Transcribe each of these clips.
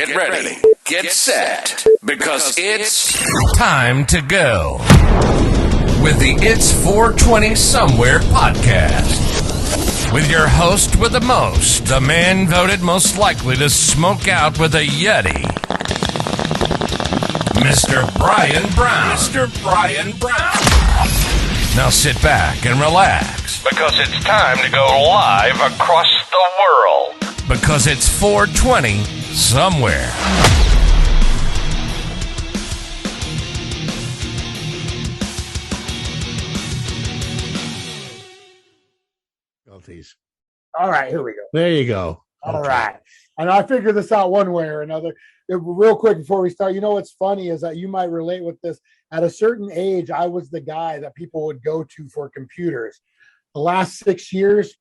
Get ready. Get set. Because it's time to go with the It's 420 Somewhere podcast. With your host with the most, the man voted most likely to smoke out with a Yeti, Mr. Brian Brown. Mr. Brian Brown. Now sit back and relax, because it's time to go live across the world. Because it's 420 Somewhere. All right, here we go. There you go. All right. And I figured this out one way or another. Real quick before we start, you know what's funny is that you might relate with this. At a certain age, I was the guy that people would go to for computers. The last 6 years,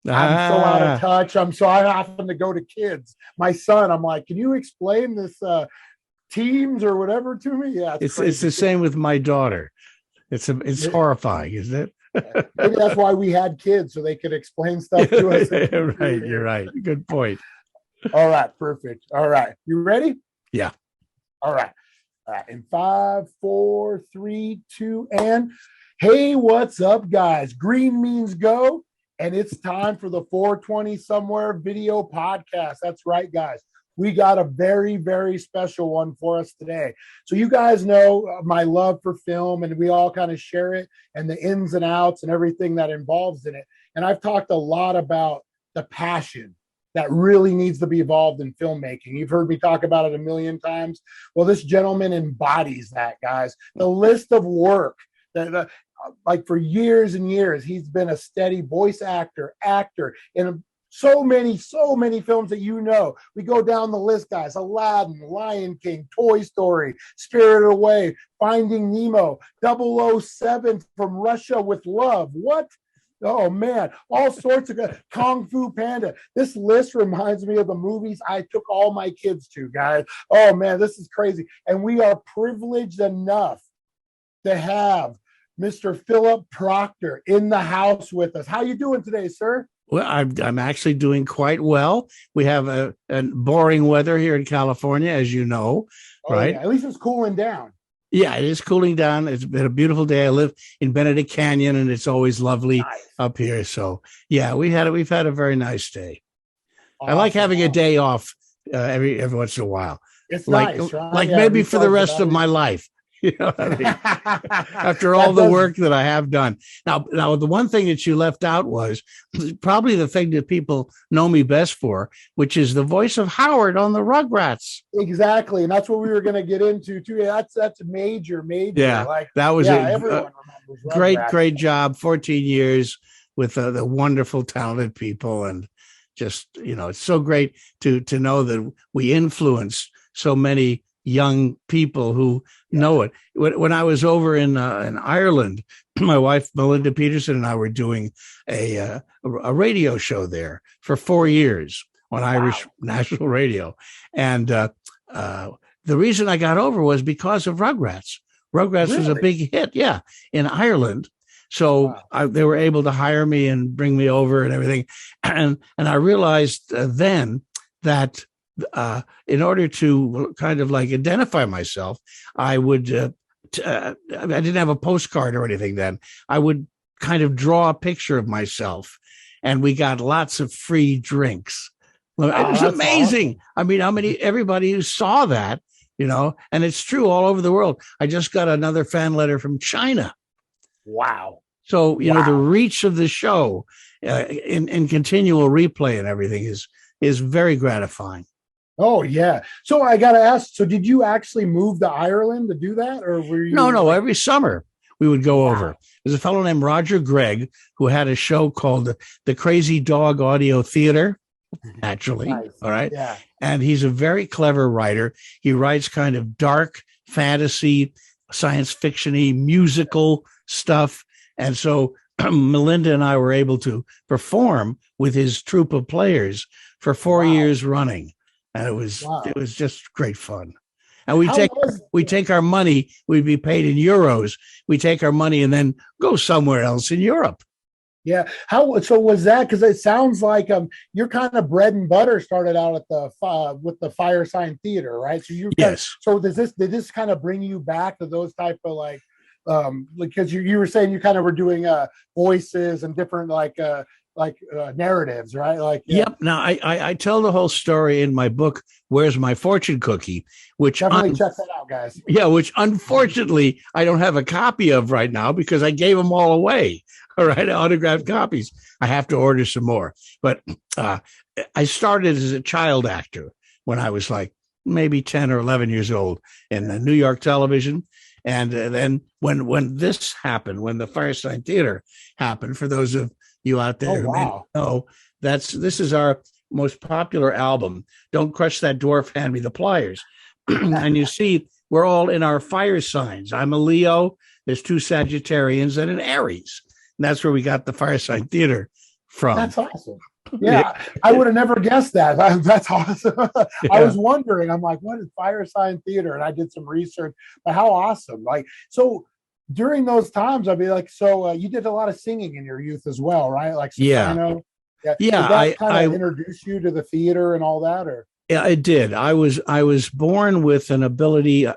I'm so out of touch. I happen to go to kids. My son, I'm like, can you explain this Teams or whatever to me? Yeah, it's the same with my daughter. It's horrifying, isn't it? Maybe that's why we had kids, so they could explain stuff to us. Right, you're right. Good point. All right, perfect. All right, you ready? Yeah. All right. In 5, 4, 3, 2, and hey, what's up, guys? Green means go, and it's time for the 420 Somewhere video podcast. That's right, guys. We got a very, very special one for us today. So you guys know my love for film, and we all kind of share it and the ins and outs and everything that involves in it. And I've talked a lot about the passion that really needs to be involved in filmmaking. You've heard me talk about it a million times. Well, this gentleman embodies that, guys. The list of work that like for years and years, he's been a steady voice actor in so many films that you know. We go down the list, guys. Aladdin, Lion King, Toy Story, Spirited Away, Finding Nemo, 007 From Russia with Love. What? Oh, man. All sorts of Kung Fu Panda. This list reminds me of the movies I took all my kids to, guys. Oh, man, this is crazy. And we are privileged enough to have Mr. Philip Proctor in the house with us. How you doing today, sir? Well, I'm actually doing quite well. We have a boring weather here in California, as you know, right? Yeah. At least it's cooling down. Yeah, it is cooling down. It's been a beautiful day. I live in Benedict Canyon, and it's always lovely up here. So, yeah, we've had a very nice day. Awesome. I like having a day off every once in a while. It's like, nice, right? Like maybe for the rest of my life. You know what I mean? After all the work that I have done. Now, the one thing that you left out was probably the thing that people know me best for, which is the voice of Howard on the Rugrats. Exactly. And that's what we were going to get into too. Yeah, that's major. Yeah, like, that was everyone remembers great job. 14 years with the wonderful, talented people. And just, it's so great to know that we influence so many young people who know it. When I was over in Ireland, my wife Melinda Peterson and I were doing a radio show there for 4 years on Irish national radio, and the reason I got over was because of Rugrats. Rugrats was a big hit, in Ireland. So they were able to hire me and bring me over and everything, and I realized then that. In order to kind of like identify myself, I would, I didn't have a postcard or anything then. I would kind of draw a picture of myself, and we got lots of free drinks. It was amazing. Awesome. I mean, everybody who saw that, and it's true all over the world. I just got another fan letter from China. Wow. So, the reach of the show in continual replay and everything is very gratifying. Oh, yeah. So I got to ask, so did you actually move to Ireland to do that? Or were you? No. Every summer we would go over. There's a fellow named Roger Gregg who had a show called the Crazy Dog Audio Theater, naturally. Nice. All right. Yeah. And he's a very clever writer. He writes kind of dark fantasy, science fiction-y, musical stuff. And so Melinda and I were able to perform with his troupe of players for 4 years running. And it was just great fun. And we take our money, we'd be paid in euros. We take our money and then go somewhere else in Europe. Yeah. How so was that? Because it sounds like your kind of bread and butter started out at the with the Fire Sign Theater, right? So you kind of, Yes. so does this did this kind of bring you back to those type of because you were saying you kind of were doing voices and different narratives, right? Like Yep. Now I tell the whole story in my book, Where's My Fortune Cookie, which definitely check that out, guys. yeah, which unfortunately I don't have a copy of right now because I gave them all away. All right, autographed copies. I have to order some more. But I started as a child actor when I was like maybe 10 or 11 years old in the New York television. And then when this happened, when the Firesign Theater happened, for those of you out there who may not know, this is our most popular album. Don't Crush That Dwarf, Hand Me the Pliers. And you see, we're all in our fire signs. I'm a Leo. There's 2 Sagittarians and an Aries. And that's where we got the Firesign Theater from. That's awesome. Yeah, I would have never guessed that. That's awesome. Yeah. I was wondering, I'm like, what is Fire Sign Theater? And I did some research, but how awesome. Like, so during those times, I'd be like, so you did a lot of singing in your youth as well, right? Like soprano. Yeah. Did that kind of introduce you to the theater and all that, or? Yeah, it did. I was born with an ability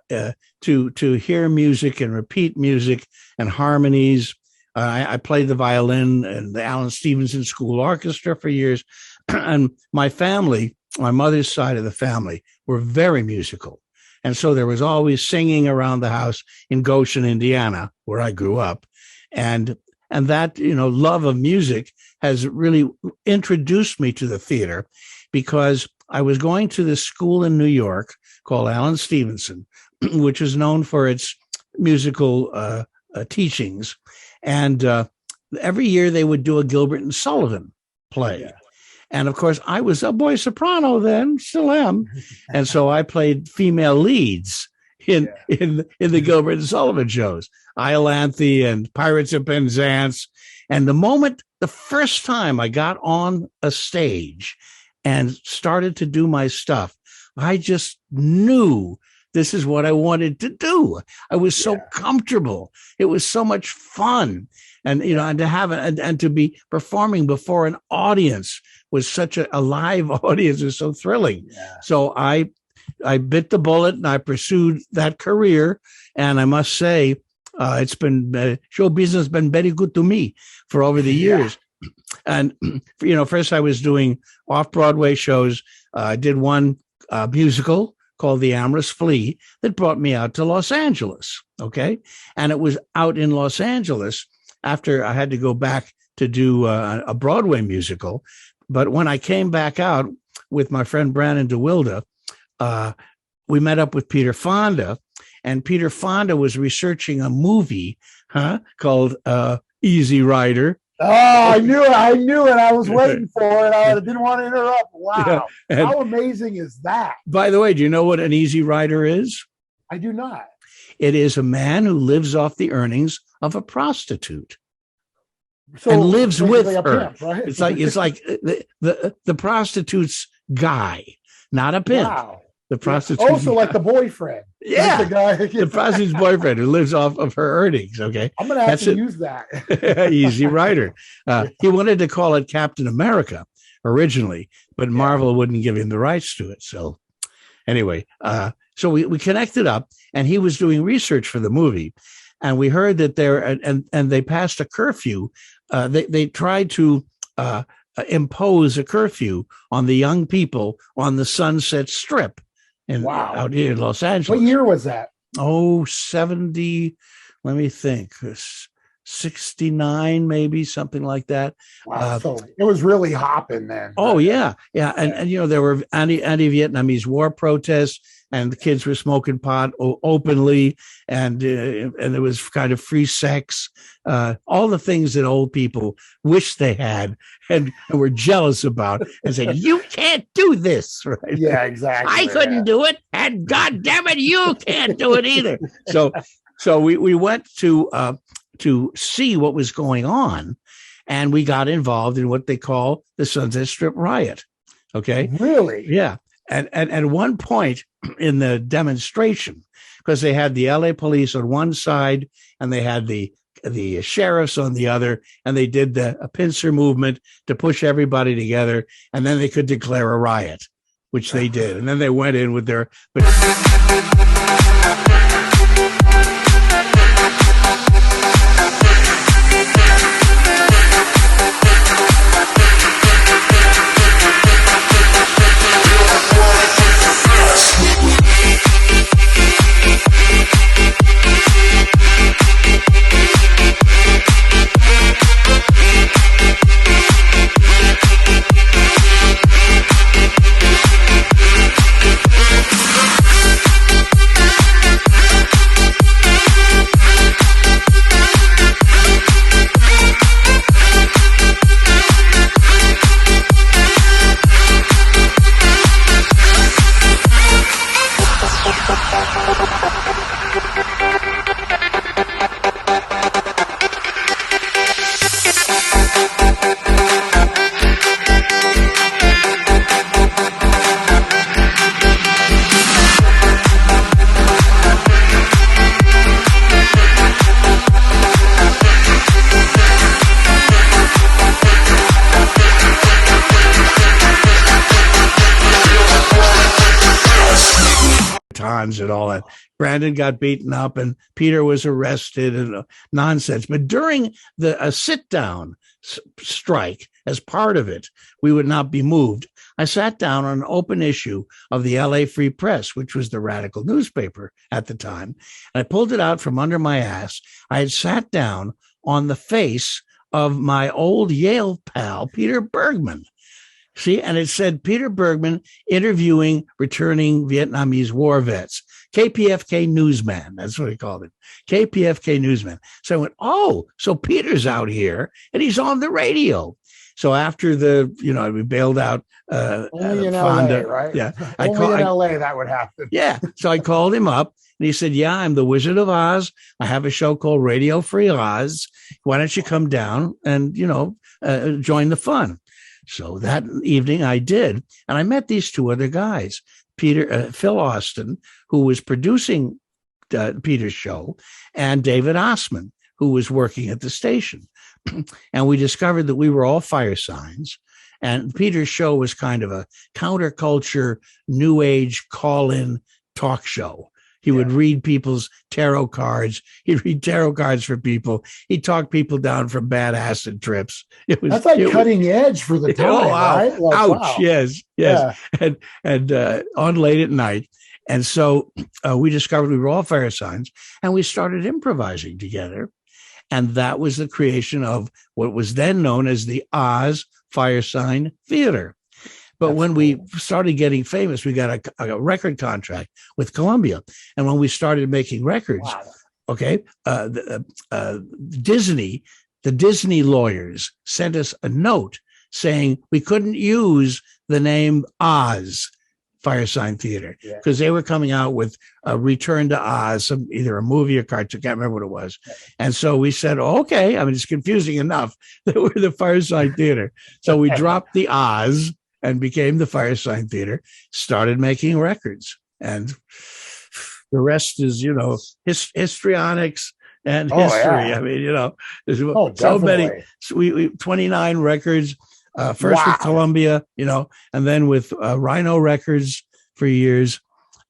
to hear music and repeat music and harmonies. I played the violin in the Alan Stevenson School Orchestra for years. And my family, my mother's side of the family, were very musical. And so there was always singing around the house in Goshen, Indiana, where I grew up. And that, love of music has really introduced me to the theater, because I was going to this school in New York called Alan Stevenson, which is known for its musical teachings. And every year they would do a Gilbert and Sullivan play. Yeah. And of course, I was a boy soprano then, still am. And so I played female leads in the Gilbert and Sullivan shows, Iolanthe and Pirates of Penzance. And the first time I got on a stage and started to do my stuff, I just knew this is what I wanted to do. I was so comfortable. It was so much fun. And, and to have and to be performing before an audience was such a live audience. It was so thrilling. Yeah. So I bit the bullet and I pursued that career. And I must say, it's been show business has been very good to me for over the years. And, first I was doing off-Broadway shows. I did one musical called The Amorous Flea that brought me out to Los Angeles. Okay. And it was out in Los Angeles after I had to go back to do a Broadway musical. But when I came back out with my friend Brandon DeWilde, we met up with Peter Fonda, and Peter Fonda was researching a movie called Easy Rider. Oh, I knew it. I was waiting for it. I didn't want to interrupt. Wow. Yeah. How amazing is that? By the way, do you know what an Easy Rider is? I do not. It is a man who lives off the earnings of a prostitute. And lives with her. Pimp, right? It's like the prostitute's guy, not a pimp. Wow. The prostitute. Also, like the boyfriend. Yeah. Like the guy. The prostitute's boyfriend who lives off of her earnings. Okay. I'm going to have to use that. Easy Rider. He wanted to call it Captain America originally, but Marvel wouldn't give him the rights to it. So anyway, so we connected up, and he was doing research for the movie, and we heard that and they passed a curfew. They tried to impose a curfew on the young people on the Sunset Strip out here in Los Angeles. What year was that? 70, let me think, 69, maybe, something like that. Wow, so it was really hopping then. Oh, yeah. And there were anti-Vietnamese war protests, and the kids were smoking pot openly, and there was kind of free sex, all the things that old people wish they had and were jealous about, and said, you can't do this. Right? Yeah, exactly. I couldn't do it, and God damn it, you can't do it either. So we went to see what was going on, and we got involved in what they call the Sunset Strip riot. Okay. Really? Yeah. And at one point in the demonstration, because they had the LA police on one side and they had the the sheriffs on the other, and they did a pincer movement to push everybody together, and then they could declare a riot, which they did. And then they went in with their... And all that. Brandon got beaten up and Peter was arrested and nonsense. But during a sit-down strike, as part of it, we would not be moved. I sat down on an open issue of the LA Free Press, which was the radical newspaper at the time. And I pulled it out from under my ass. I had sat down on the face of my old Yale pal, Peter Bergman. See, and it said Peter Bergman interviewing returning Vietnamese war vets. KPFK newsman. That's what he called it. KPFK newsman. So I went, oh, so Peter's out here and he's on the radio. So after we bailed out only in Fonda, LA, right? Yeah. Only in LA that would happen. Yeah. So I called him up and he said, yeah, I'm the Wizard of Oz. I have a show called Radio Free Oz. Why don't you come down and, join the fun? So that evening I did, and I met these two other guys, Phil Austin, who was producing Peter's show, and David Osman, who was working at the station. And we discovered that we were all fire signs, and Peter's show was kind of a counterculture, new age call-in talk show. He would read people's tarot cards. He'd read tarot cards for people. He'd talk people down from bad acid trips. That's like cutting edge for the time, right? Like, ouch! Wow. Yes. Yeah. And on late at night. And so we discovered we were all fire signs, and we started improvising together. And that was the creation of what was then known as the Oz Fire Sign Theater. But when we started getting famous, we got a record contract with Columbia. And when we started making records, Disney, the Disney lawyers sent us a note saying we couldn't use the name Oz Fire Sign Theater because they were coming out with a Return to Oz, either a movie or cartoon, I can't remember what it was. And so we said, okay, I mean, it's confusing enough that we're the Fire Sign Theater. So we dropped the Oz and became the Fire Sign Theater, started making records. And the rest is, histrionics and history. Yeah. I mean, there's so definitely. many, we 29 records, first with Columbia, and then with Rhino Records for years.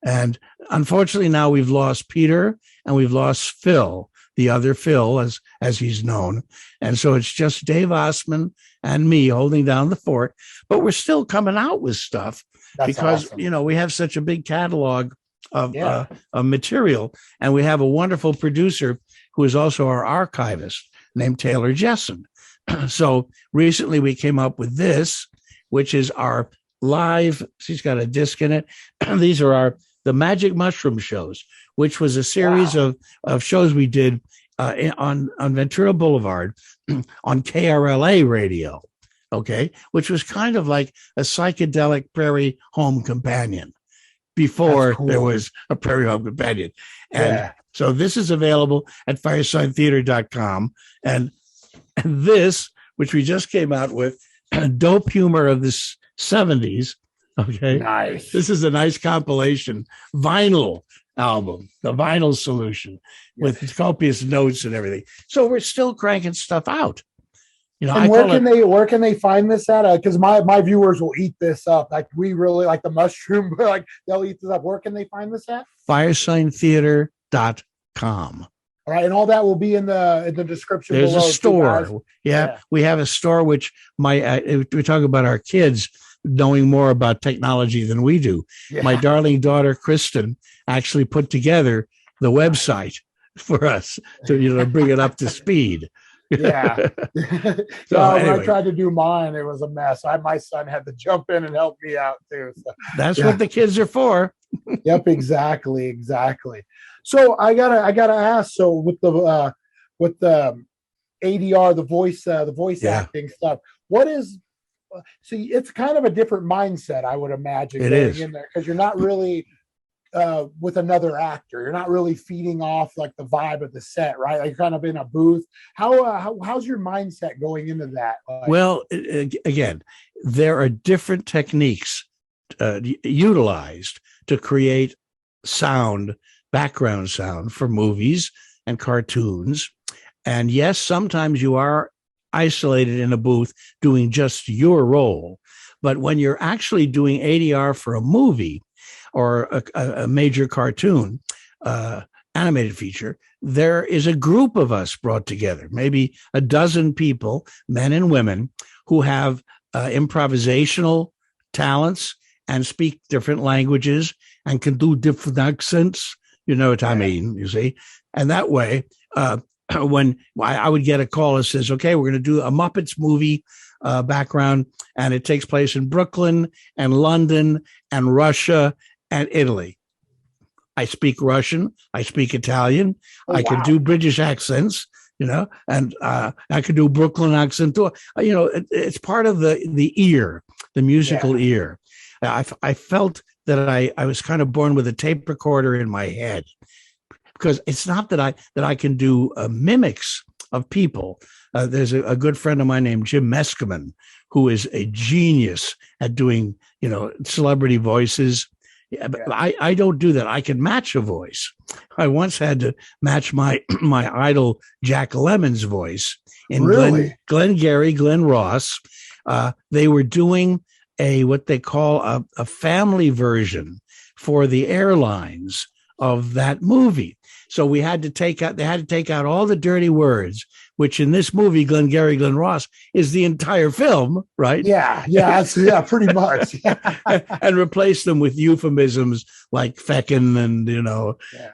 And unfortunately now we've lost Peter and we've lost Phil, the other Phil as he's known. And so it's just Dave Osman and me holding down the fort, but we're still coming out with stuff. That's because, awesome. We have such a big catalog of material, and we have a wonderful producer who is also our archivist named Taylor Jessen. So recently we came up with this, which is our live, she's got a disc in it. These are the Magic Mushroom shows, which was a series of shows we did on Ventura Boulevard on KRLA radio, which was kind of like a psychedelic prairie home companion before there was a prairie home companion. And so this is available at firesigntheater.com. And this, which we just came out with, Dope Humor of the 70s. Okay. Nice. This is a nice compilation, vinyl album, the vinyl solution with copious notes and everything. So we're still cranking stuff out. You know, and where can they find this at? Because my viewers will eat this up. Like we really like the mushroom, but like they'll eat this up. Where can they find this at? FiresignTheater.com. All right, and all that will be in the description. There's below a store. Yeah, we have a store which we talk about our kids knowing more about technology than we do. Yeah. My darling daughter Kristen actually put together the website for us to bring it up to speed. Yeah. So anyway. When I tried to do mine, it was a mess. My son had to jump in and help me out too. So, that's what the kids are for. Yep, exactly. So I gotta ask. So with the ADR, the voice acting stuff, what is? See, it's kind of a different mindset, I would imagine. It is in there because you're not really with another actor. You're not really feeding off like the vibe of the set, right? Like you're kind of in a booth. How's your mindset going into that? Well, again, there are different techniques utilized to create background sound for movies and cartoons. And yes, sometimes you are isolated in a booth doing just your role. But when you're actually doing ADR for a movie or a major cartoon, animated feature, there is a group of us brought together, maybe a dozen people, men and women, who have improvisational talents and speak different languages and can do different accents. You know what I mean, you see? And that way, when I would get a call that says, okay, we're going to do a Muppets movie background, and it takes place in Brooklyn and London and Russia and Italy. I speak Russian. I speak Italian. I can do British accents, and I could do Brooklyn accent too. It's part of the ear, the musical ear. I felt that I was kind of born with a tape recorder in my head, because it's not that I can do mimics of people. There's a good friend of mine named Jim Meskimen, who is a genius at doing celebrity voices. Yeah, but I don't do that. I can match a voice. I once had to match my idol Jack Lemmon's voice in Glenn Ross. They were doing what they call a family version for the airlines of that movie. So they had to take out all the dirty words, which in this movie, Glenn Ross, is the entire film, right? Yeah, pretty much. And replace them with euphemisms like feckin' and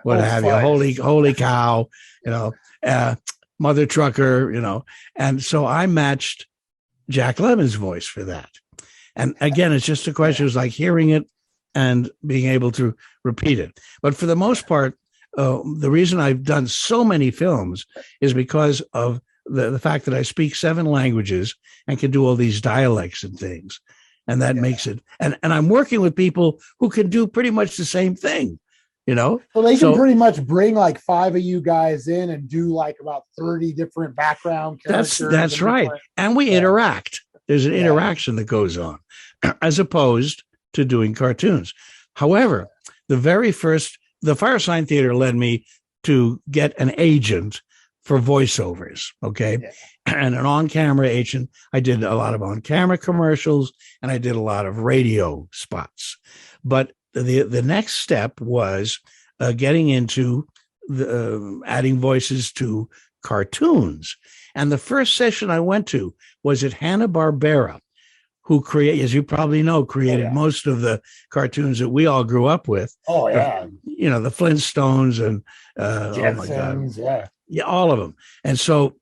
what have you, holy cow, mother trucker, and so I matched Jack Lemmon's voice for that. And again, it's just a question. It's like hearing it and being able to repeat it. But for the most part, the reason I've done so many films is because of the fact that I speak 7 languages and can do all these dialects and things. And that makes it. And I'm working with people who can do pretty much the same thing, Well, they can pretty much bring like 5 of you guys in and do like about 30 different background characters. That's right. And we interact. There's an interaction that goes on as opposed to doing cartoons. However, the Firesign Theater led me to get an agent for voiceovers, okay? Yeah. And an on-camera agent. I did a lot of on-camera commercials, and I did a lot of radio spots. But the next step was getting into adding voices to cartoons. And the first session I went to was at Hanna-Barbera, who as you probably know, created most of the cartoons that we all grew up with. Oh, yeah. The Flintstones and Jetsons, oh my God. Yeah, all of them. And so,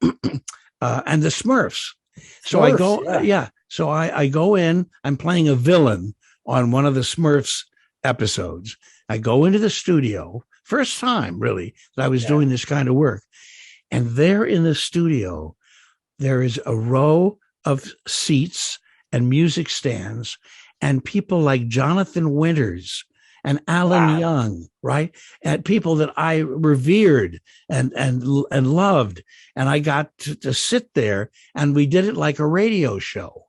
and the Smurfs. So I go in, I'm playing a villain on one of the Smurfs episodes. I go into the studio, first time really that I was doing this kind of work. And there in the studio, there is a row of seats and music stands and people like Jonathan Winters and Alan Young, right? And people that I revered and loved. And I got to sit there, and we did it like a radio show.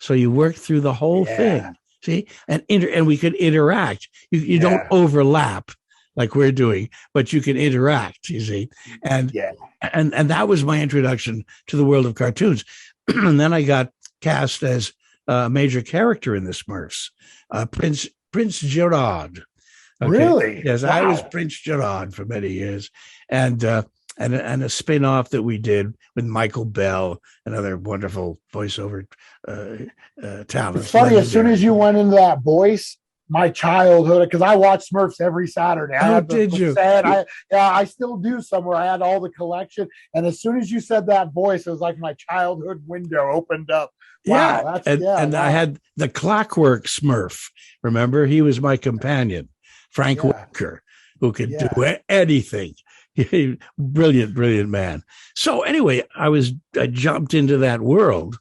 So you work through the whole thing, see? And we could interact. You don't overlap. like we're doing, but you can interact, you see. And Yeah. and that was my introduction to the world of cartoons. And then I got cast as a major character in the Smurfs, Prince Gerard. Okay. Really? Yes, I was Wow. Prince Gerard for many years, and a spin-off that we did with Michael Bell and other wonderful voiceover talents. It's funny, as soon legendary. as you went into that voice, my childhood, because I watched Smurfs every Saturday. I Oh, had did you? Set. I still do somewhere. I had all the collection. And as soon as you said that voice, it was like my childhood window opened up. Wow. Yeah, That's and wow. I had the Clockwork Smurf. Remember, he was my companion, Frank Yeah. Welker, who could Yeah. do anything. Brilliant man. So anyway, I jumped into that world,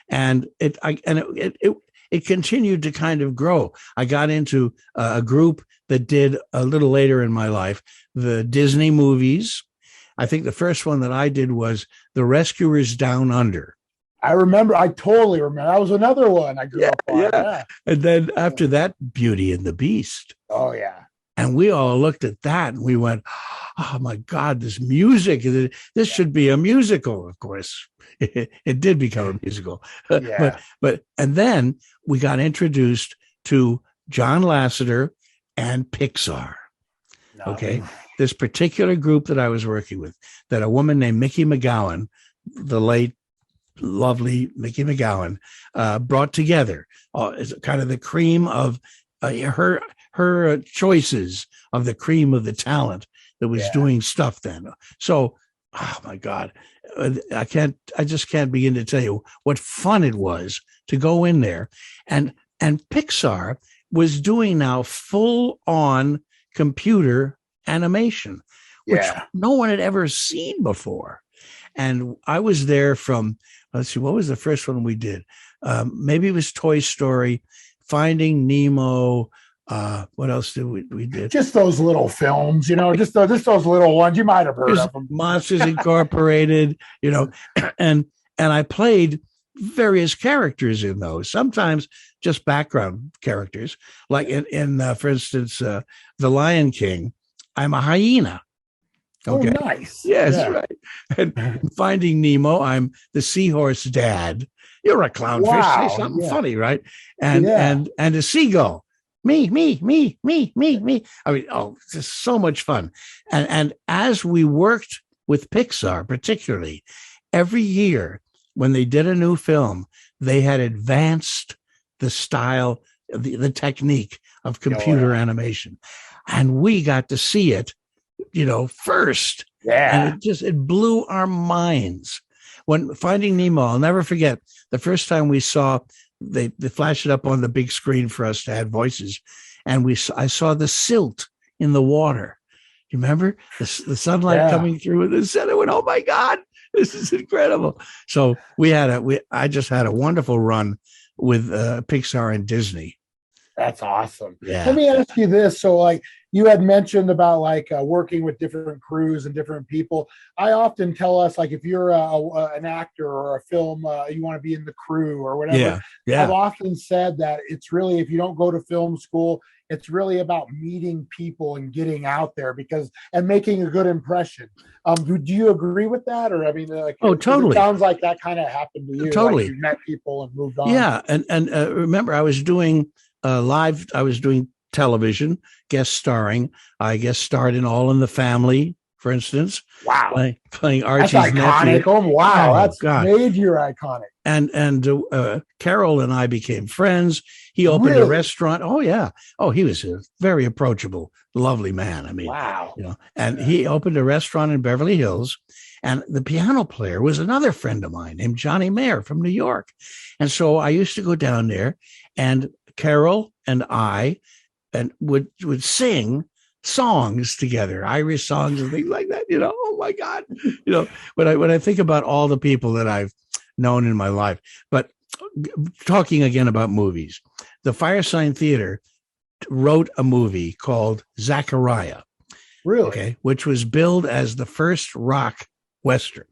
and it continued to kind of grow. I got into a group that did a little later in my life the Disney movies. I think the first one that I did was The Rescuers Down Under. I remember. I totally remember. That was another one I grew up on. Yeah. And then after that, Beauty and the Beast. Oh, yeah. And we all looked at that and we went, oh my God, this music, this should be a musical. Of course, it did become a musical. Yeah. And then we got introduced to John Lasseter and Pixar. No. Okay. This particular group that I was working with, that a woman named Mickey McGowan, the late lovely Mickey McGowan, brought together as kind of the cream of her choices of the cream of the talent that was doing stuff then. So, oh my God, I just can't begin to tell you what fun it was to go in there. And Pixar was doing now full on computer animation, which no one had ever seen before. And I was there from, let's see, what was the first one we did? Maybe it was Toy Story, Finding Nemo. What else did we did? Just those little films, just those little ones. You might have heard of them. Monsters Incorporated, and I played various characters in those, sometimes just background characters. Like in for instance, The Lion King, I'm a hyena. Okay. Oh, nice. Yes, right. And Finding Nemo, I'm the seahorse dad. You're a clownfish. Wow, Say something funny, right? And a seagull. Me. I mean, it's just so much fun. And as we worked with Pixar, particularly, every year when they did a new film, they had advanced the style, the technique of computer animation. And we got to see it, first. Yeah. And it blew our minds. When Finding Nemo, I'll never forget the first time we saw, they flashed it up on the big screen for us to add voices. And I saw the silt in the water. You remember the sunlight coming through the center? Went, oh my God, this is incredible. So I just had a wonderful run with Pixar and Disney. That's awesome. Yeah. Let me ask you this. So like you had mentioned about working with different crews and different people. I often tell us, like, if you're an actor or a film, you want to be in the crew or whatever. Yeah. I've often said that it's really, if you don't go to film school, it's really about meeting people and getting out there and making a good impression. Do you agree with that? Or, I mean, totally. It sounds like that kind of happened to you. Totally. Like you met people and moved on. Yeah. And remember, I was doing television, guest starring. I guest starred in All in the Family, for instance. Wow. Playing Archie's that's iconic. nephew. Oh, wow. That's God. major iconic. And Carol and I became friends. He opened a restaurant. Oh, yeah. Oh, he was a very approachable, lovely man. I mean, wow. He opened a restaurant in Beverly Hills. And the piano player was another friend of mine named Johnny Mayer from New York. And so I used to go down there, and Carol and I would sing songs together, Irish songs and things like that. Oh my God. When I think about all the people that I've known in my life. But talking again about movies, the Firesign Theater wrote a movie called Zachariah. Really? Okay, which was billed as the first rock Western.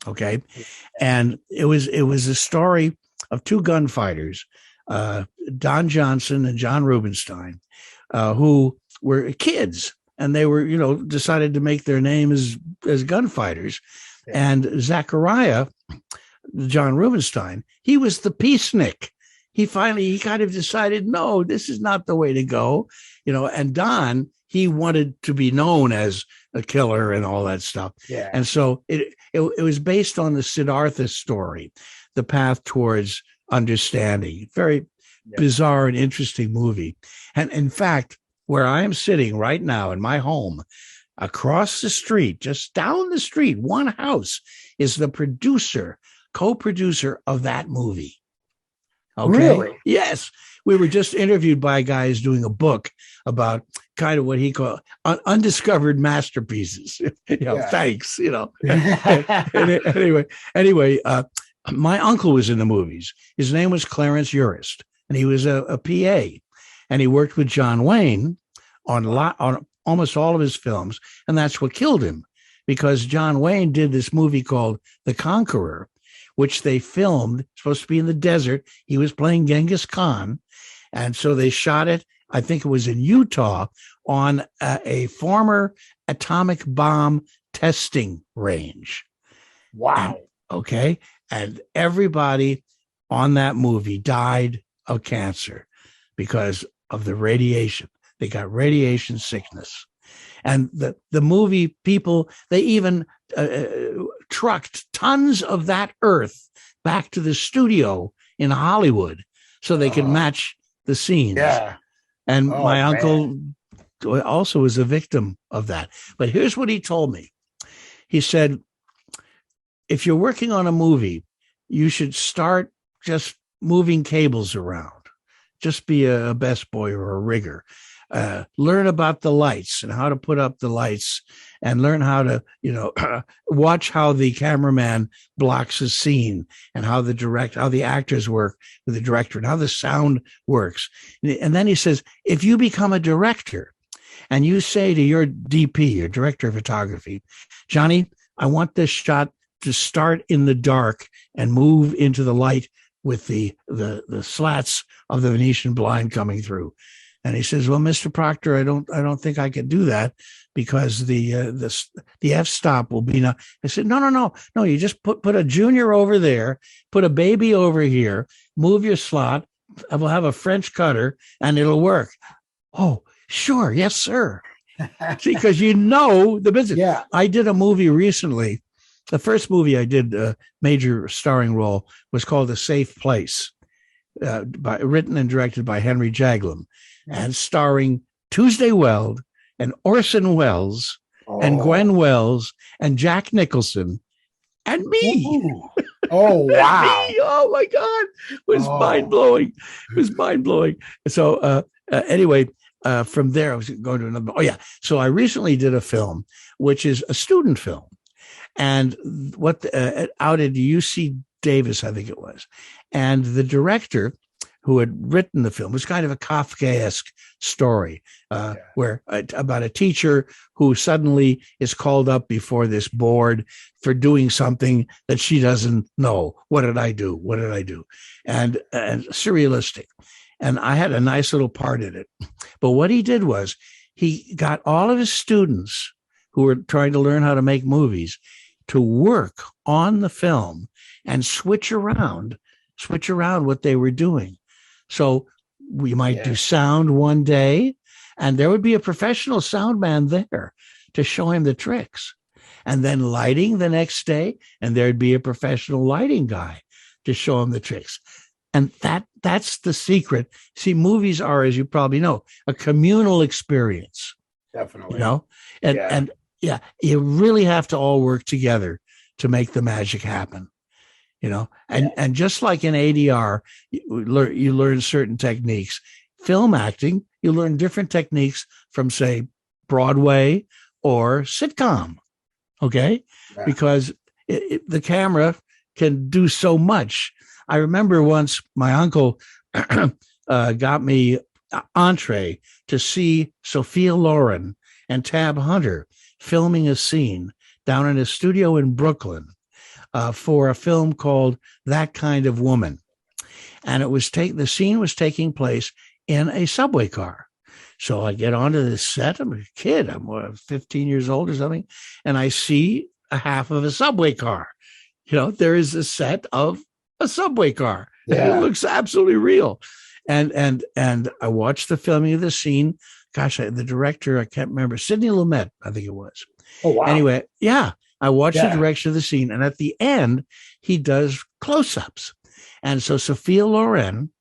Okay. And it was a story of two gunfighters, Don Johnson and John Rubenstein, who were kids and they were, decided to make their name as gunfighters. Yeah. And Zachariah, John Rubinstein, he was the peacenik. He kind of decided, no, this is not the way to go, and Don, he wanted to be known as a killer and all that stuff. Yeah. And so it was based on the Siddhartha story, The Path Towards Understanding. Very bizarre and interesting movie. And in fact, where I am sitting right now in my home, across the street, just down the street, one house, is the co-producer of that movie. Okay. Really? Yes. We were just interviewed by guys doing a book about kind of what he called undiscovered masterpieces. Thanks. Anyway, my uncle was in the movies. His name was Clarence Urist, and he was a PA, and he worked with John Wayne on almost all of his films, and that's what killed him, because John Wayne did this movie called The Conqueror, which they filmed, supposed to be in the desert. He was playing Genghis Khan. And so they shot it, I think it was in Utah, on a former atomic bomb testing range. Wow. And everybody on that movie died of cancer because of the radiation. They got radiation sickness. And the movie people, they even trucked tons of that earth back to the studio in Hollywood so they could match the scenes. Yeah. And my uncle also was a victim of that. But here's what he told me. He said, if you're working on a movie, you should start just moving cables around. Just be a best boy or a rigger. Learn about the lights and how to put up the lights, and learn how to, watch how the cameraman blocks a scene, and how the actors work with the director, and how the sound works. And then he says, if you become a director and you say to your DP, your director of photography, Johnny, I want this shot to start in the dark and move into the light with the slats of the Venetian blind coming through. And he says, well, Mr. Proctor, I don't think I can do that, because the f-stop will be not. I said, no. You just put a junior over there, put a baby over here, move your slot. I will have a French cutter and it'll work. Oh, sure. Yes, sir. See, because the business. Yeah. I did a movie recently. The first movie I did, a major starring role, was called A Safe Place, written and directed by Henry Jaglom, and starring Tuesday Weld and Orson Welles and Gwen Wells and Jack Nicholson and me. Oh, wow. Me. Oh, my God. It was mind-blowing. It was mind-blowing. So anyway, from there, I was going to another. Oh, yeah. So I recently did a film, which is a student film. And out at UC Davis, I think it was. And the director who had written the film was kind of a Kafkaesque story where about a teacher who suddenly is called up before this board for doing something that she doesn't know. What did I do? What did I do? And surrealistic. And I had a nice little part in it. But what he did was he got all of his students who were trying to learn how to make movies to work on the film and switch around what they were doing. So we might do sound one day, and there would be a professional sound man there to show him the tricks. And then lighting the next day, and there'd be a professional lighting guy to show him the tricks. And that's the secret. See, movies are, as you probably know, a communal experience. Definitely. And you really have to all work together to make the magic happen. And just like in ADR, you learn certain techniques. Film acting, you learn different techniques from, say, Broadway or sitcom. Okay. Yeah. Because the camera can do so much. I remember once my uncle got me entree to see Sophia Loren and Tab Hunter filming a scene down in a studio in Brooklyn for a film called That Kind of Woman. And it was the scene was taking place in a subway car. So I get onto this set. I'm a kid. I'm 15 years old or something. And I see a half of a subway car. There is a set of a subway car. Yeah. It looks absolutely real. And I watched the filming of the scene. Gosh, the director, I can't remember, Sidney Lumet, I think it was. Oh, wow. Anyway, yeah, I watched the direction of the scene. And at the end, he does close-ups. And so Sophia Loren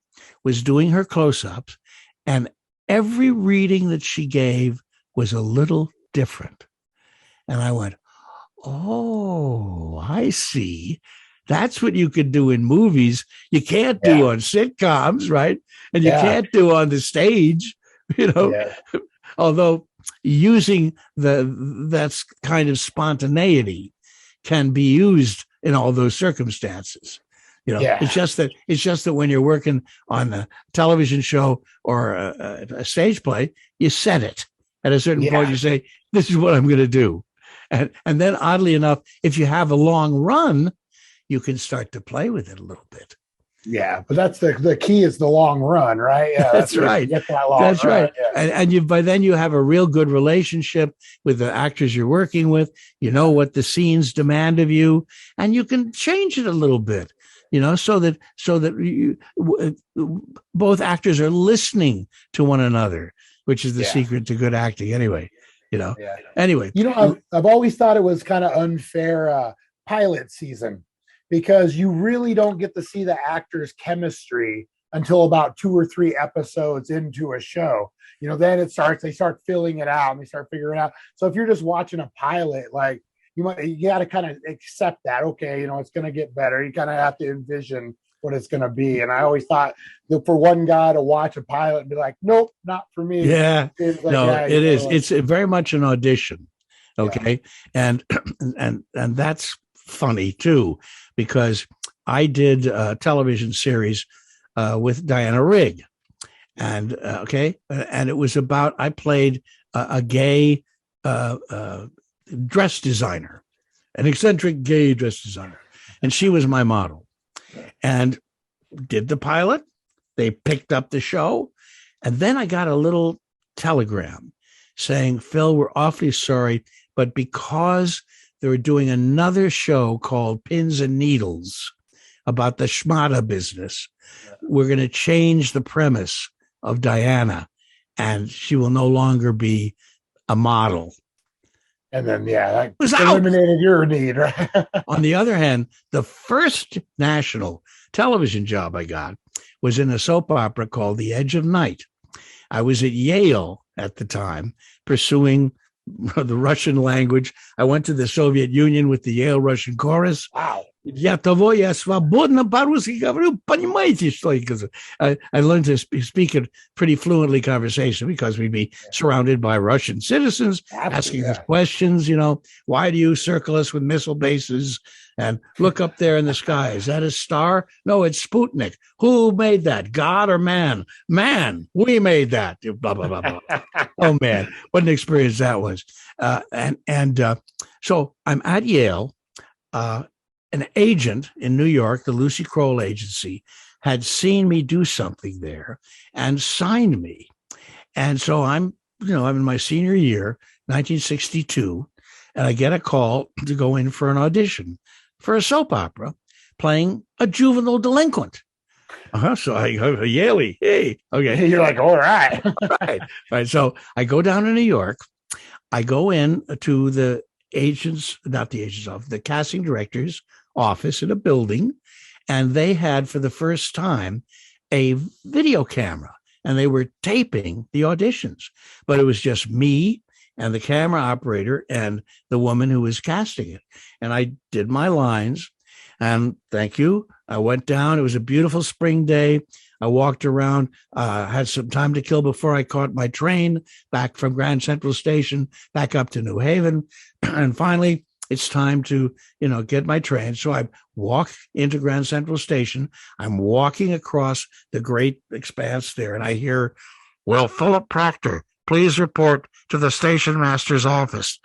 was doing her close-ups, and every reading that she gave was a little different. And I went, oh, I see. That's what you could do in movies. You can't do on sitcoms, right? And you can't do on the stage, although using that's kind of spontaneity can be used in all those circumstances. It's just that when you're working on a television show or a stage play, you set it at a certain point. You say, this is what I'm going to do. And then oddly enough, if you have a long run, you can start to play with it a little bit. Yeah, but that's the key is the long run, right? Yeah, that's right. That's right. Yeah. And by then you have a real good relationship with the actors you're working with. You know what the scenes demand of you, and you can change it a little bit. So that both actors are listening to one another, which is the secret to good acting. Anyway. Anyway, I've always thought it was kind of unfair pilot season, because you really don't get to see the actors' chemistry until about 2 or 3 episodes into a show. Then they start filling it out and they start figuring it out. So if you're just watching a pilot, like you got to kind of accept that, okay, it's going to get better. You kind of have to envision what it's going to be. And I always thought that for one guy to watch a pilot and be like, nope, not for me. Yeah, it is. It's very much an audition. Okay. Yeah. And that's funny too, because I did a television series with Diana Rigg, and it was about, I played a gay dress designer, an eccentric gay dress designer, and she was my model, and did the pilot. They picked up the show, and then I got a little telegram saying, Phil, we're awfully sorry, but because they were doing another show called Pins and Needles about the schmata business, we're going to change the premise of Diana, and she will no longer be a model. And then, that eliminated your need, right? On the other hand, the first national television job I got was in a soap opera called The Edge of Night. I was at Yale at the time pursuing the Russian language. I went to the Soviet Union with the Yale Russian chorus. Wow. Я свободно по-русски говорю, понимаете, что я говорю? I learned to speak it pretty fluently conversation because we'd be surrounded by Russian citizens asking us questions, why do you circle us with missile bases and look up there in the sky? Is that a star? No, it's Sputnik. Who made that? God or man? Man, we made that. Blah, blah, blah, blah. Oh, man, what an experience that was. So I'm at Yale. An agent in New York, the Lucy Kroll agency, had seen me do something there and signed me. And so I'm in my senior year, 1962, and I get a call to go in for an audition for a soap opera playing a juvenile delinquent. So I go, Yaley, hey, okay. You're like, all right. All right. So I go down to New York. I go in to the casting director's office in a building, and they had for the first time a video camera, and they were taping the auditions, but it was just me and the camera operator and the woman who was casting it. And I did my lines, and thank you. I went down. It was a beautiful spring day. I walked around, had some time to kill before I caught my train back from Grand Central Station back up to New Haven. And finally, it's time to, get my train. So I walk into Grand Central Station. I'm walking across the great expanse there, and I hear, well, Philip Proctor, please report to the station master's office.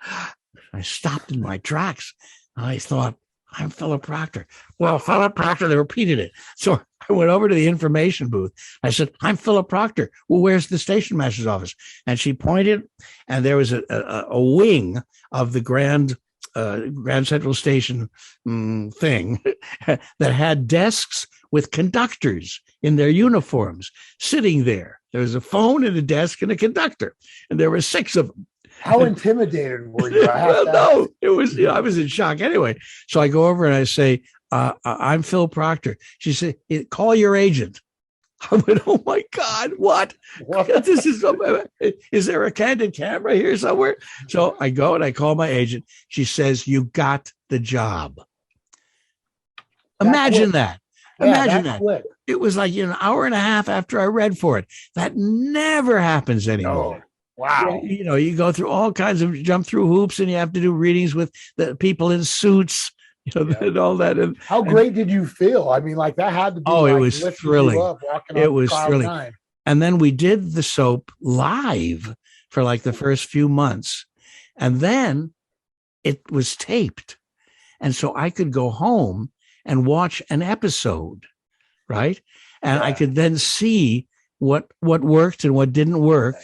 I stopped in my tracks. I thought, I'm Philip Proctor. Well, Philip Proctor, they repeated it. So I went over to the information booth. I said, I'm Philip Proctor. Well, where's the station master's office? And she pointed, and there was a wing of the Grand Central Station thing that had desks with conductors in their uniforms sitting there. There was a phone and a desk and a conductor, and there were 6 of them. How intimidated were you? No, it was. I was in shock anyway. So I go over and I say, "I'm Phil Proctor." She said, "Call your agent." I went, "Oh my God, what? This is there a candid camera here somewhere?" So I go and I call my agent. She says, "You got the job." Imagine that. Imagine that. Quick. It was like an hour and a half after I read for it. That never happens anymore. No. Wow. You go through all kinds of jump through hoops, and you have to do readings with the people in suits, and all that. How great did you feel? I mean, like that had to be. Oh, it was thrilling. It was thrilling. And then we did the soap live for like the first few months, and then it was taped, and so I could go home and watch an episode, right? And I could then see what worked and what didn't work.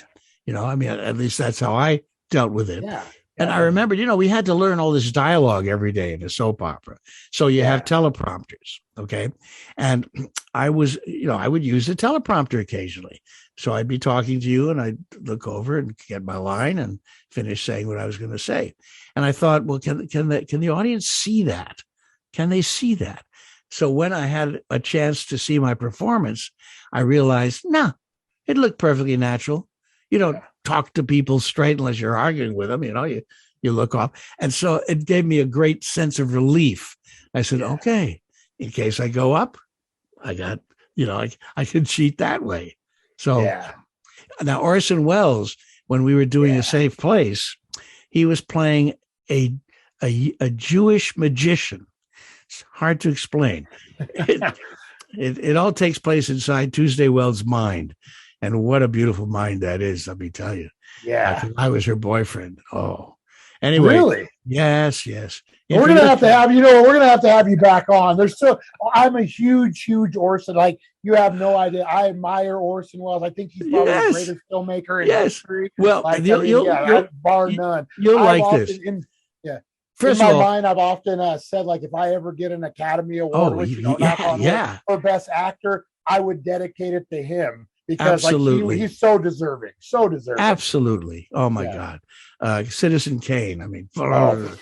I mean, at least that's how I dealt with it. Yeah. And I remembered, we had to learn all this dialogue every day in a soap opera. So you have teleprompters. Okay. And I was, I would use a teleprompter occasionally. So I'd be talking to you and I'd look over and get my line and finish saying what I was going to say. And I thought, well, can the audience see that? Can they see that? So when I had a chance to see my performance, I realized, it looked perfectly natural. You don't talk to people straight unless you're arguing with them. You look off. And so it gave me a great sense of relief. I said, okay, in case I go up, I got, I can cheat that way. So now Orson Welles, when we were doing A Safe Place, he was playing a Jewish magician. It's hard to explain. It all takes place inside Tuesday Wells' mind. And what a beautiful mind that is, let me tell you. Yeah. I was her boyfriend. Oh. Anyway. Really? Yes. Well, we're gonna have to have we're gonna have to have you back on. I'm a huge Orson. Like, you have no idea. I admire Orson Welles. I think he's probably the greatest filmmaker in history. Well, bar none. You'll like this. First in my mind, I've often said, like, if I ever get an Academy Award, for Best Actor, I would dedicate it to him. Because he's so deserving. Absolutely. Oh my God. Citizen Kane. I mean, one of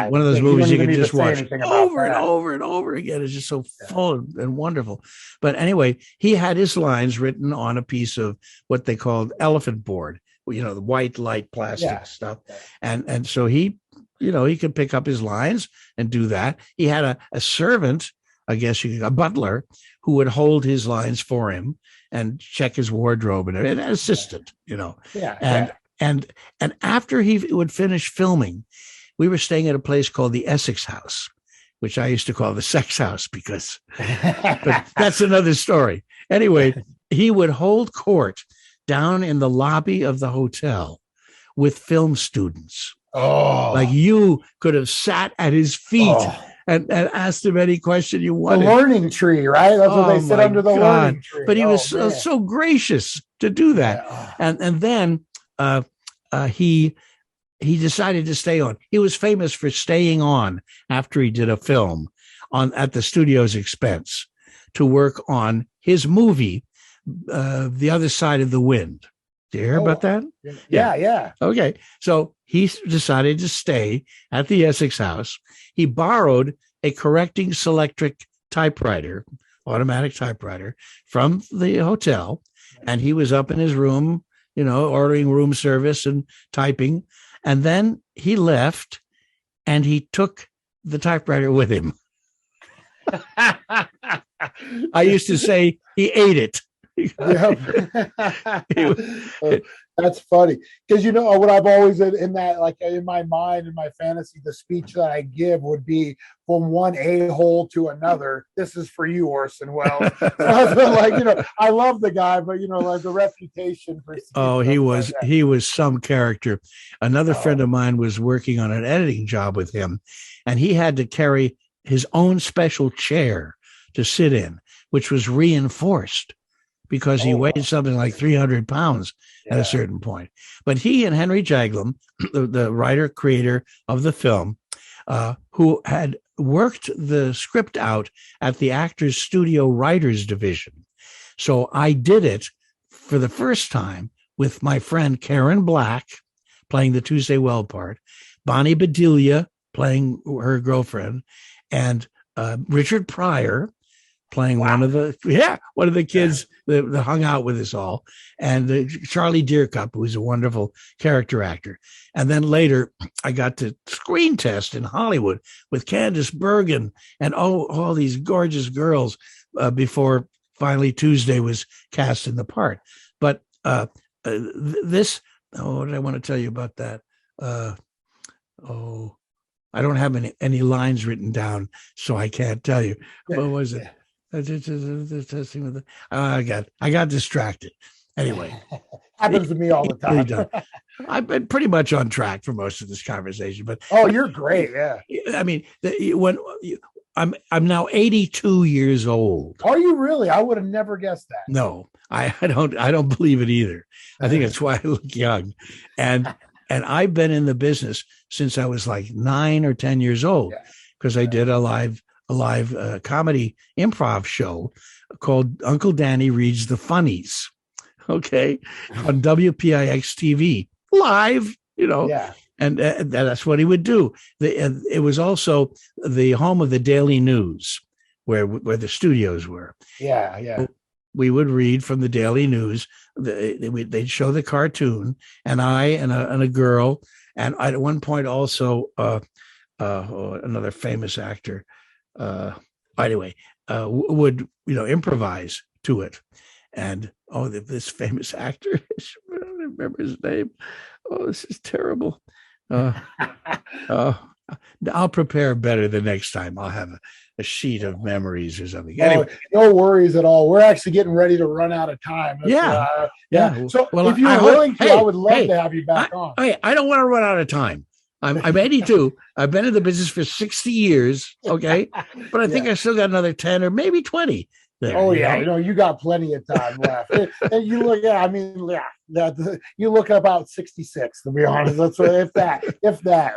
those movies you can just watch over and over and over again. It's just so full and wonderful. But anyway, he had his lines written on a piece of what they called elephant board, the white light plastic stuff. And so he could pick up his lines and do that. He had a servant, I guess a butler, who would hold his lines for him and check his wardrobe and an assistant, And after he would finish filming, we were staying at a place called the Essex House, which I used to call the sex house but that's another story. Anyway, he would hold court down in the lobby of the hotel with film students. Oh, like you could have sat at his feet. And asked him any question you wanted. The learning tree, right? That's what they sit under the learning tree. But he was so gracious to do that. Yeah. And then he decided to stay on. He was famous for staying on after he did a film at the studio's expense to work on his movie, The Other Side of the Wind. Did you hear about that? Yeah. Okay. So he decided to stay at the Essex House. He borrowed a correcting Selectric typewriter, automatic typewriter, from the hotel. And he was up in his room, ordering room service and typing. And then he left and he took the typewriter with him. I used to say he ate it. That's funny, because what I've always in that, like, in my mind, in my fantasy, the speech that I give would be from one a-hole to another. This is for you, Orson Welles. I love the guy, but like the reputation for he was some character. Another friend of mine was working on an editing job with him, and he had to carry his own special chair to sit in, which was reinforced because he weighed something like 300 pounds at a certain point. But he and Henry Jaglom, the writer, creator of the film, who had worked the script out at the Actors Studio Writers Division. So I did it for the first time with my friend Karen Black playing the Tuesday Well part, Bonnie Bedelia playing her girlfriend, and Richard Pryor playing one of the kids that hung out with us all, and Charlie Deercup, who's a wonderful character actor. And then later I got to screen test in Hollywood with Candice Bergen and all these gorgeous girls before finally Tuesday was cast in the part. But this, what did I want to tell you about that? I don't have any lines written down, so I can't tell you. What was it? I got distracted. Anyway, happens to me all the time. I've been pretty much on track for most of this conversation, but you're great. Yeah, I mean, I'm now 82 years old. Are you really? I would have never guessed that. No, I don't believe it either. I think that's why I look young, and I've been in the business since I was like 9 or 10 years old, because I did a live comedy improv show called Uncle Danny Reads the Funnies, on WPIX TV live, and that's what he would do. It was also the home of the Daily News, where the studios were. Yeah. We would read from the Daily News. They'd show the cartoon, and I and a girl, and at one point also another famous actor. Would improvise to it, and this famous actor, I don't remember his name. This is terrible. I'll prepare better the next time. I'll have a sheet of memories or something. Anyway, no worries at all. We're actually getting ready to run out of time. Yeah. So if you're willing to, I would love to have you back on. I don't want to run out of time. I'm 82. I've been in the business for 60 years. Okay. But I think I still got another 10 or maybe 20 there. You got plenty of time left. And you look, you look about 66, to be honest. That's what, if that.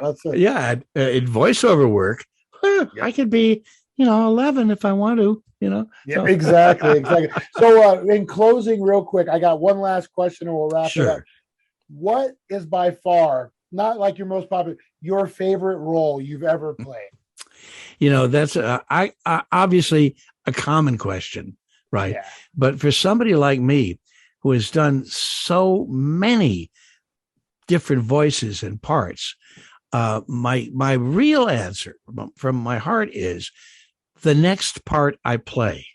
Let's say. Yeah. In voiceover work, I could be, 11 if I want to, Yeah, exactly. So in closing, real quick, I got one last question and we'll wrap it up. What is by far, not like your most popular, your favorite role you've ever played? That's I obviously a common question, right? Yeah. But for somebody like me who has done so many different voices and parts, my real answer from my heart is the next part I play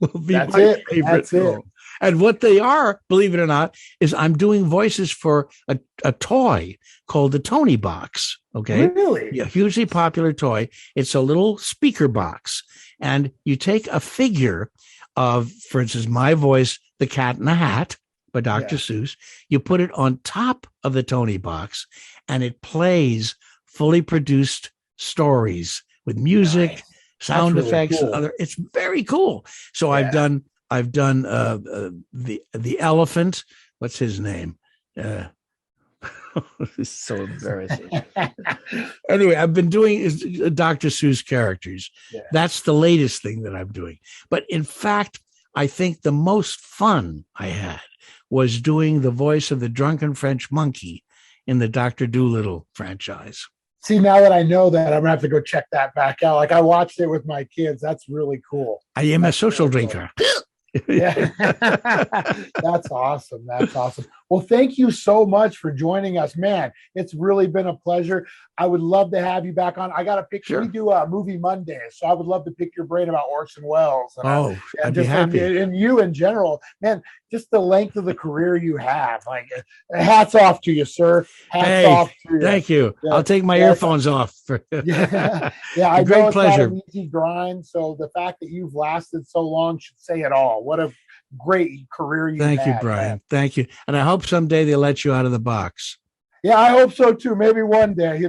will be my favorite role. And what they are, believe it or not, is I'm doing voices for a toy called the Tony Box. Okay. Really? A hugely popular toy. It's a little speaker box. And you take a figure of, for instance, my voice, The Cat in the Hat by Dr. Seuss. You put it on top of the Tony Box and it plays fully produced stories with music, sound effects, cool. It's very cool. So I've done the elephant. What's his name? It's so embarrassing. Anyway, I've been doing Dr. Seuss characters. Yeah. That's the latest thing that I'm doing. But in fact, I think the most fun I had was doing the voice of the drunken French monkey in the Dr. Dolittle franchise. See, now that I know that, I'm gonna have to go check that back out. Like I watched it with my kids. That's really cool. I am a social drinker. Yeah. That's awesome. Well, thank you so much for joining us, man. It's really been a pleasure. I would love to have you back on. I got a picture. Sure. We do a movie Monday, so I would love to pick your brain about Orson Welles. I'd be happy. And you in general, man, just the length of the career you have. Like, hats off to you, sir. Hats off to you. Thank you. Yeah. I'll take my earphones off. Yeah, I great know it's pleasure. Not an easy grind. So the fact that you've lasted so long should say it all. What a great career you had. Thank you, Brian. Man. Thank you. And I hope someday they'll let you out of the box. Yeah, I hope so too. Maybe one day,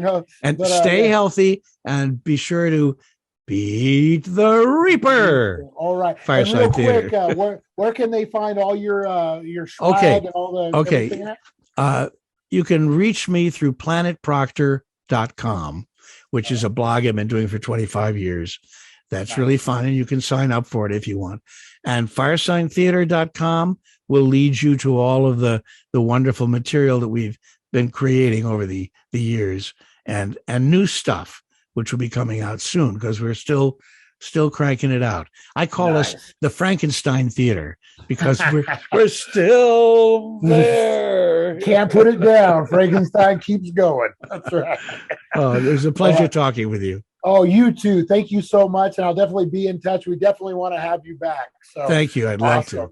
And But, stay yeah. healthy and be sure to beat the Reaper. All right. Fireside and real Theater. quick, where can they find all your swag Okay. and all the Okay. everything at? You can reach me through planetproctor.com, which is a blog I've been doing for 25 years. That's Nice. really fun, and you can sign up for it if you want. And firesigntheater.com will lead you to all of the wonderful material that we've been creating over the years, and new stuff, which will be coming out soon because we're still cranking it out. I call us Nice. the Frankenstein Theater because we're still there. Can't put it down. Frankenstein keeps going. That's right. Oh, it was a pleasure talking with you. Oh, you too. Thank you so much. And I'll definitely be in touch. We definitely want to have you back. So Thank you. I'd love to. All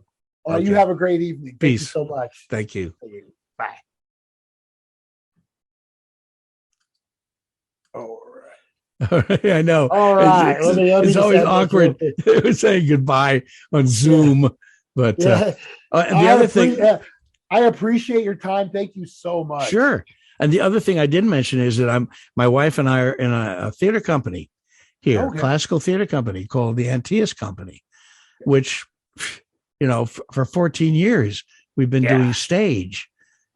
right. Okay. You have a great evening. Thank Peace. you so much. Thank you. Bye. All right. I know. All right. It's, Let me it's just always end this awkward real quick. saying goodbye on Zoom. But Yeah. and the other thing, I appreciate your time. Thank you so much. sure. And the other thing I didn't mention is that my wife and I are in a theater company here, Okay. classical theater company called the Antaeus Company, which, for 14 years we've been doing stage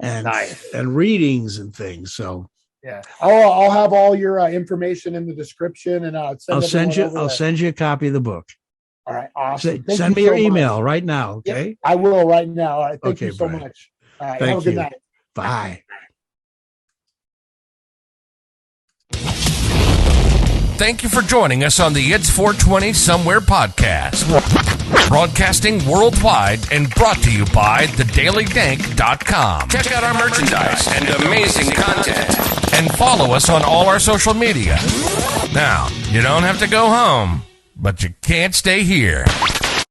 and Nice. and readings and things. So Yeah. I'll have all your information in the description, and I'll send you a copy of the book. All right. Awesome. Thank Send you me your so email much. right now. Okay. I will right now. All right. Thank Okay, you so Brian. much. All right. Thank have a good you. night. Bye. Thank you for joining us on the It's 420 Somewhere podcast. Broadcasting worldwide and brought to you by thedailydank.com. Check out our merchandise and amazing content. And follow us on all our social media. Now, you don't have to go home, but you can't stay here.